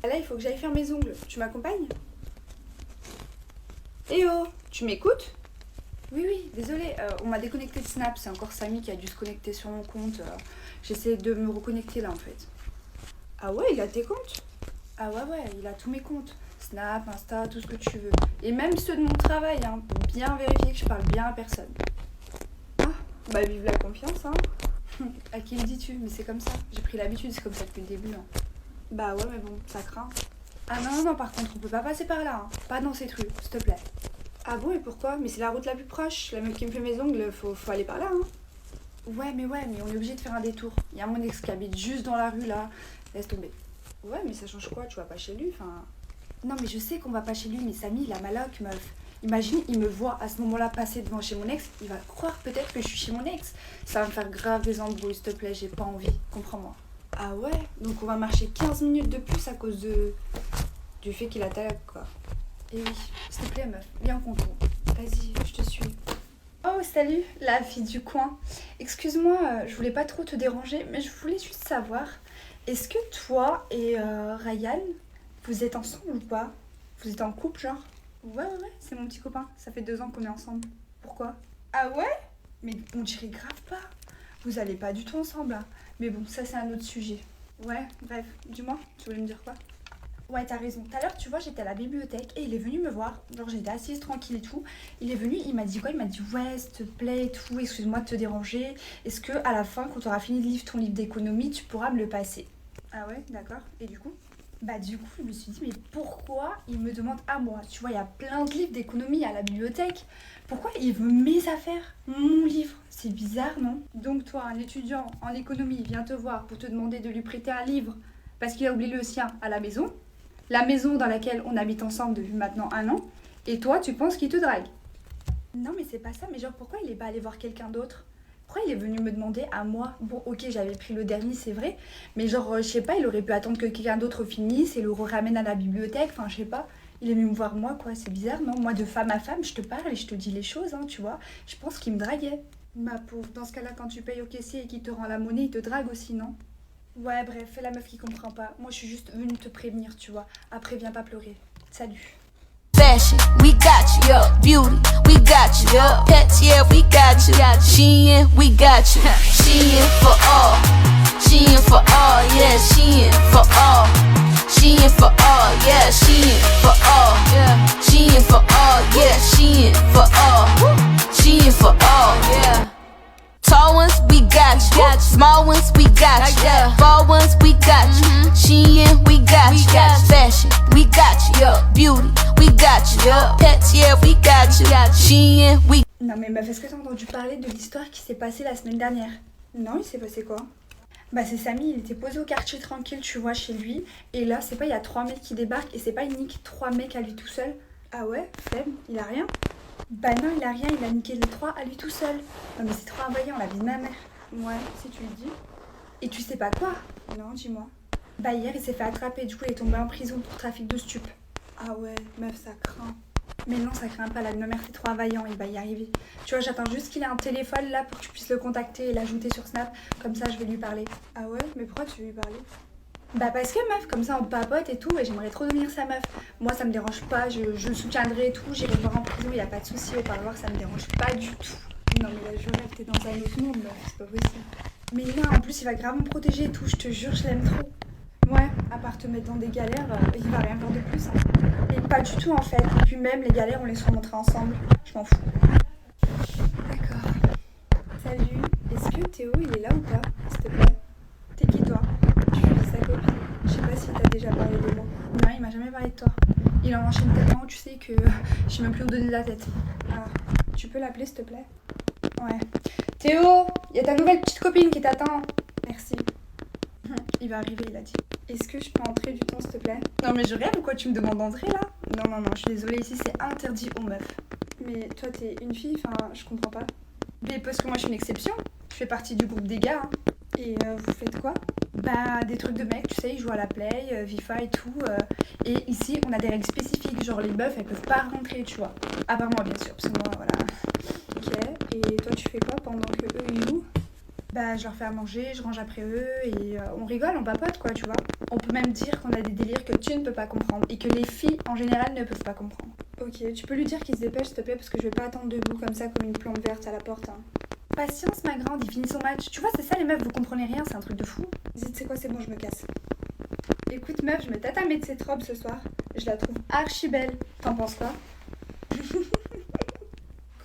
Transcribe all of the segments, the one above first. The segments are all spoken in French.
Là, il faut que j'aille faire mes ongles. Tu m'accompagnes? Eh oh, tu m'écoutes? Oui, oui, désolée, on m'a déconnecté de Snap. C'est encore Samy qui a dû se connecter sur mon compte. J'essaie de me reconnecter là en fait. Ah ouais, il a tes comptes? Ah ouais, il a tous mes comptes. Snap, Insta, tout ce que tu veux. Et même ceux de mon travail, hein, pour bien vérifier que je parle bien à personne. Ah, bah vive la confiance, hein. À qui le dis-tu? Mais c'est comme ça. J'ai pris l'habitude, c'est comme ça depuis le début. Hein. Bah ouais, mais bon, ça craint. Ah non, par contre, on peut pas passer par là. Hein. Pas dans cette rue, s'il te plaît. Ah bon, et pourquoi? Mais c'est la route la plus proche. La meuf qui me fait mes ongles, faut aller par là. Hein. Ouais, mais on est obligé de faire un détour. Il y a mon ex qui habite juste dans la rue là. Laisse tomber. Ouais, mais ça change quoi? Tu vas pas chez lui, enfin. Non, mais je sais qu'on va pas chez lui, mais Samy, il a maloc, meuf. Imagine, il me voit à ce moment-là passer devant chez mon ex, il va croire peut-être que je suis chez mon ex. Ça va me faire grave des embrouilles, s'il te plaît, j'ai pas envie. Comprends-moi. Ah ouais? Donc on va marcher 15 minutes de plus à cause du fait qu'il a ta quoi. Et oui, s'il te plaît, meuf, viens qu'on contour. Vas-y, je te suis. Oh, salut, la fille du coin. Excuse-moi, je voulais pas trop te déranger, mais je voulais juste savoir, est-ce que toi et Ryan, vous êtes ensemble ou pas? Vous êtes en couple, genre? Ouais, c'est mon petit copain. Ça fait 2 ans qu'on est ensemble. Pourquoi? Ah ouais? Mais on dirait grave pas. Vous allez pas du tout ensemble, là. Mais bon, ça, c'est un autre sujet. Ouais, bref, dis-moi, tu voulais me dire quoi? Ouais, t'as raison. Tout à l'heure, tu vois, j'étais à la bibliothèque et il est venu me voir. Genre, j'étais assise tranquille et tout. Il est venu, il m'a dit quoi? Il m'a dit, ouais, s'il te plaît et tout, excuse-moi de te déranger. Est-ce que à la fin, quand tu auras fini de lire ton livre d'économie, tu pourras me le passer? Ah ouais, d'accord. Et du coup? Bah du coup, je me suis dit, mais pourquoi il me demande à moi? Tu vois, il y a plein de livres d'économie à la bibliothèque. Pourquoi il veut mes affaires? Mon livre? C'est bizarre, non? Donc toi, un étudiant en économie vient te voir pour te demander de lui prêter un livre parce qu'il a oublié le sien à la maison dans laquelle on habite ensemble depuis maintenant 1 an, et toi, tu penses qu'il te drague? Non, mais c'est pas ça, mais genre, pourquoi il est pas allé voir quelqu'un d'autre? Pourquoi il est venu me demander à moi? Bon, ok, j'avais pris le dernier, c'est vrai, mais genre, je sais pas, il aurait pu attendre que quelqu'un d'autre finisse et le ramène à la bibliothèque, enfin, je sais pas. Il est venu me voir moi, quoi, c'est bizarre, non? Moi, de femme à femme, je te parle et je te dis les choses, hein, tu vois. Je pense qu'il me draguait. Ma pauvre, dans ce cas-là, quand tu payes au caissier et qu'il te rend la monnaie, il te drague aussi, non? Ouais, bref, fais la meuf qui comprend pas. Moi, je suis juste venue te prévenir, tu vois. Après, viens pas pleurer. Salut. Fashion, we got you. Beauty, we got you. Pets, yeah, we got you. Shein, we got you. Shein for all. Shein for all, yeah. Shein for all. Shein for all, yeah. Shein for all. Shein for all, yeah. Shein for all. Shein for all, yeah. Tall ones, we got you. Small ones, we got you. Fall ones, we got you. Shein, we got you. Fashion, we got you. Beauty, we got you. Pets, yeah, we got you. Shein, we. Non mais meuf, est-ce que t'as entendu parler de l'histoire qui s'est passée la semaine dernière? Non, il s'est passé quoi? Bah c'est Samy, il était posé au quartier tranquille, tu vois, chez lui. Et là, c'est pas, il y a 3 mecs qui débarquent et c'est pas, il nique 3 mecs à lui tout seul. Ah ouais, flemme, il a rien? Bah non, il a rien, il a niqué les 3 à lui tout seul. Non mais c'est trop envoyant, la vie de ma mère. Ouais, si tu le dis. Et tu sais pas quoi? Non, dis-moi. Bah hier, il s'est fait attraper, du coup il est tombé en prison pour trafic de stupes. Ah ouais, meuf, ça craint. Mais non, ça craint pas, la vie de ma mère c'est trop vaillant, il va y arriver. Tu vois, j'attends juste qu'il ait un téléphone là pour que tu puisses le contacter et l'ajouter sur Snap. Comme ça, je vais lui parler. Ah ouais? Mais pourquoi tu veux lui parler? Bah parce que meuf, comme ça on papote et tout, et j'aimerais trop devenir sa meuf. Moi ça me dérange pas, je le soutiendrai et tout, j'irai le voir en prison, y a pas de souci, au parloir ça me dérange pas du tout. Non mais là je rêve, t'es dans un autre monde meuf, c'est pas possible. Mais là en plus il va grave me protéger et tout, je te jure je l'aime trop. Ouais, à part te mettre dans des galères, il va rien faire de plus. Hein. Et pas du tout en fait, et puis même les galères on les remontrer ensemble, je m'en fous. D'accord. Salut, est-ce que Théo il est là ou pas, s'il te plaît? T'es qui toi? Je suis sa copine. Je sais pas si t'as déjà parlé de moi. Non, il m'a jamais parlé de toi. Il en enchaîne tellement, tu sais, que je sais même plus où donner de la tête. Ah, tu peux l'appeler, s'il te plaît? Ouais. Théo, il y a ta nouvelle petite copine qui t'attend. Merci. Il va arriver, il a dit. Est-ce que je peux entrer du temps, s'il te plaît? Non, mais je rêve ou quoi? Tu me demandes d'entrer, là? Non, je suis désolée, ici, c'est interdit aux meufs. Mais toi, t'es une fille? Enfin, je comprends pas. Mais parce que moi, je suis une exception. Je fais partie du groupe des gars, hein. Et vous faites quoi? Bah des trucs de mecs, tu sais, ils jouent à la play, FIFA et tout. Et ici, on a des règles spécifiques, genre les meufs, elles peuvent pas rentrer, tu vois. À part moi, bien sûr, parce que moi, voilà. Ok, et toi, tu fais quoi pendant que eux, ils jouent? Bah, je leur fais à manger, je range après eux et on rigole, on papote quoi, tu vois. On peut même dire qu'on a des délires que tu ne peux pas comprendre et que les filles en général ne peuvent pas comprendre. Ok, tu peux lui dire qu'il se dépêche s'il te plaît parce que je vais pas attendre debout comme ça comme une plante verte à la porte. Hein. Patience ma grande, il finit son match. Tu vois, c'est ça les meufs, vous comprenez rien, c'est un truc de fou. Dis, tu sais quoi, c'est bon, je me casse. Écoute meuf, je me tâte à mettre cette robe ce soir. Je la trouve archi belle. T'en penses quoi?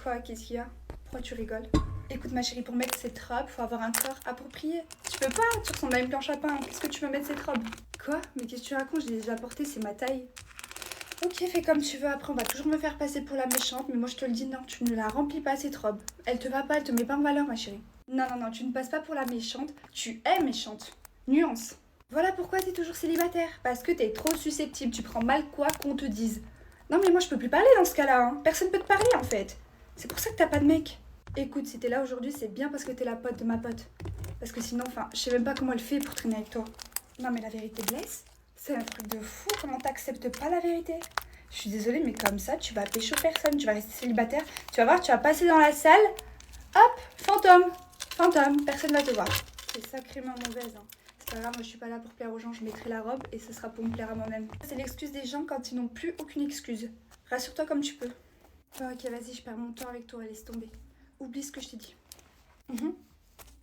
Quoi, qu'est-ce qu'il y a? Pourquoi tu rigoles? Écoute ma chérie, pour mettre cette robe, faut avoir un corps approprié. Tu peux pas, tu ressembles à une planche à pain. Qu'est-ce que tu veux mettre cette robe? Quoi? Mais qu'est-ce que tu racontes? Je l'ai déjà portée, c'est ma taille. Ok, fais comme tu veux. Après, on va toujours me faire passer pour la méchante. Mais moi, je te le dis, non, tu ne la remplis pas cette robe. Elle te va pas, elle te met pas en valeur, ma chérie. Non, non, non, tu ne passes pas pour la méchante. Tu es méchante. Nuance. Voilà pourquoi t'es toujours célibataire. Parce que t'es trop susceptible. Tu prends mal quoi qu'on te dise. Non, mais moi, je peux plus parler dans ce cas-là. Hein. Personne peut te parler, en fait. C'est pour ça que t'as pas de mec. Écoute, si t'es là aujourd'hui, c'est bien parce que t'es la pote de ma pote. Parce que sinon, enfin, je sais même pas comment elle fait pour traîner avec toi. Non, mais la vérité blesse. C'est un truc de fou, comment t'acceptes pas la vérité? Je suis désolée, mais comme ça, tu vas pécho personne, tu vas rester célibataire. Tu vas voir, tu vas passer dans la salle. Hop, fantôme. Fantôme, personne va te voir. C'est sacrément mauvaise. Hein. C'est pas grave, moi je suis pas là pour plaire aux gens, je mettrai la robe et ce sera pour me plaire à moi-même. C'est l'excuse des gens quand ils n'ont plus aucune excuse. Rassure-toi comme tu peux. Oh, ok, vas-y, je perds mon temps avec toi, laisse tomber. Oublie ce que je t'ai dit.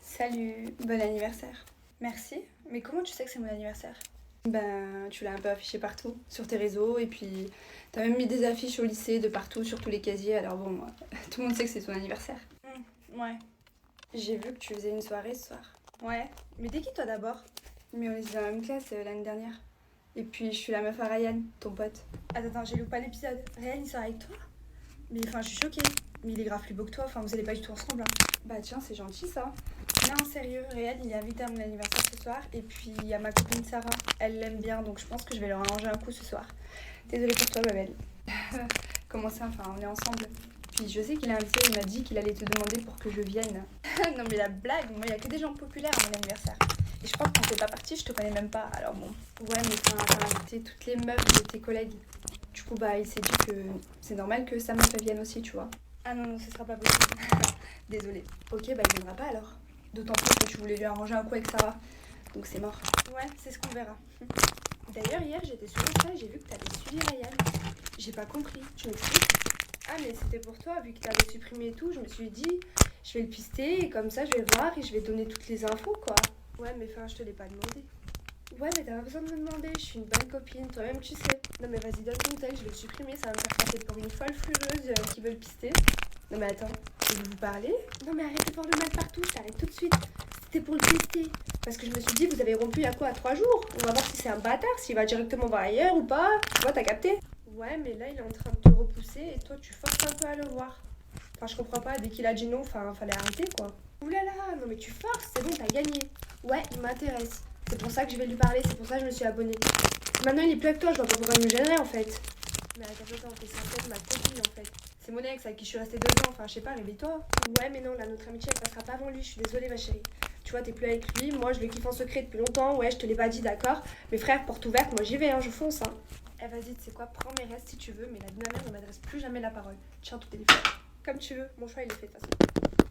Salut, bon anniversaire. Merci, mais comment tu sais que c'est mon anniversaire? Ben, tu l'as un peu affiché partout, sur tes réseaux, et puis t'as même mis des affiches au lycée, de partout, sur tous les casiers, alors bon, tout le monde sait que c'est ton anniversaire. Ouais. J'ai vu que tu faisais une soirée ce soir. Ouais. Mais t'es qui toi d'abord? Mais on était dans la même classe l'année dernière. Et puis je suis la meuf à Ryan, ton pote. Attends, j'ai loupé l'épisode. Ryan il sort avec toi? Mais enfin, je suis choquée. Mais il est grave plus beau que toi, enfin vous allez pas du tout ensemble. Hein. Bah tiens, c'est gentil ça. Non, sérieux, Réal, il est invité à mon anniversaire ce soir. Et puis il y a ma copine Sarah, elle l'aime bien, donc je pense que je vais leur arranger un coup ce soir. Désolée pour toi, ma belle. Comment ça, enfin, on est ensemble. Puis je sais qu'il est invité, il m'a dit qu'il allait te demander pour que je vienne. Non mais la blague, moi il y a que des gens populaires à mon anniversaire. Et je crois que quand t'es pas partie, je te connais même pas, alors bon. Ouais, mais t'as invité toutes les meufs de tes collègues. Du coup, bah il s'est dit que c'est normal que sa meuf vienne aussi, tu vois. Ah non, non, ce sera pas possible. Désolée. Ok, bah il viendra pas alors. D'autant plus que tu voulais lui arranger un coup avec Sarah. Donc c'est mort. Ouais, c'est ce qu'on verra. D'ailleurs, hier, j'étais sur Insta et j'ai vu que t'avais suivi Ryan. J'ai pas compris. Tu m'expliques? Ah, mais c'était pour toi, vu que t'avais supprimé et tout. Je me suis dit, je vais le pister et comme ça, je vais voir et je vais donner toutes les infos, quoi. Ouais, mais enfin, je te l'ai pas demandé. Ouais, mais t'as pas besoin de me demander. Je suis une bonne copine. Toi-même, tu sais. Non, mais vas-y, donne ton texte. Je vais le supprimer. Ça va me faire passer pour une folle furieuse qui veut le pister. Non, mais attends. Je vais vous parler? Non, mais arrête de voir le mal partout. Je t'arrête tout de suite. C'était pour le tester. Parce que je me suis dit, vous avez rompu il y a quoi, 3 jours? On va voir si c'est un bâtard, s'il va directement voir ailleurs ou pas. Tu vois, t'as capté? Ouais, mais là, il est en train de te repousser et toi, tu forces un peu à le voir. Enfin, je comprends pas, dès qu'il a dit non, enfin, fallait arrêter, quoi. Oulala, non mais tu forces, c'est bon, t'as gagné. Ouais, il m'intéresse. C'est pour ça que je vais lui parler, c'est pour ça que je me suis abonnée. Maintenant, il est plus avec toi, je vois pas pourquoi il me gênerait, en fait. Mais attends, t'es censée ma copine, en fait. C'est mon ex avec qui je suis restée 2 ans, enfin, je sais pas, réveille-toi. Ouais, mais non, là, notre amitié, elle passera pas avant lui, je suis désolée, ma chérie. Tu vois, t'es plus avec lui, moi je le kiffe en secret depuis longtemps, ouais, je te l'ai pas dit, d'accord. Mais frère, porte ouverte, moi j'y vais, hein, je fonce, hein. Eh vas-y, tu sais quoi, prends mes restes si tu veux, mais la vie de ma mère ne m'adresse plus jamais la parole. Tiens, tout est fait. Comme tu veux, mon choix il est fait de toute façon.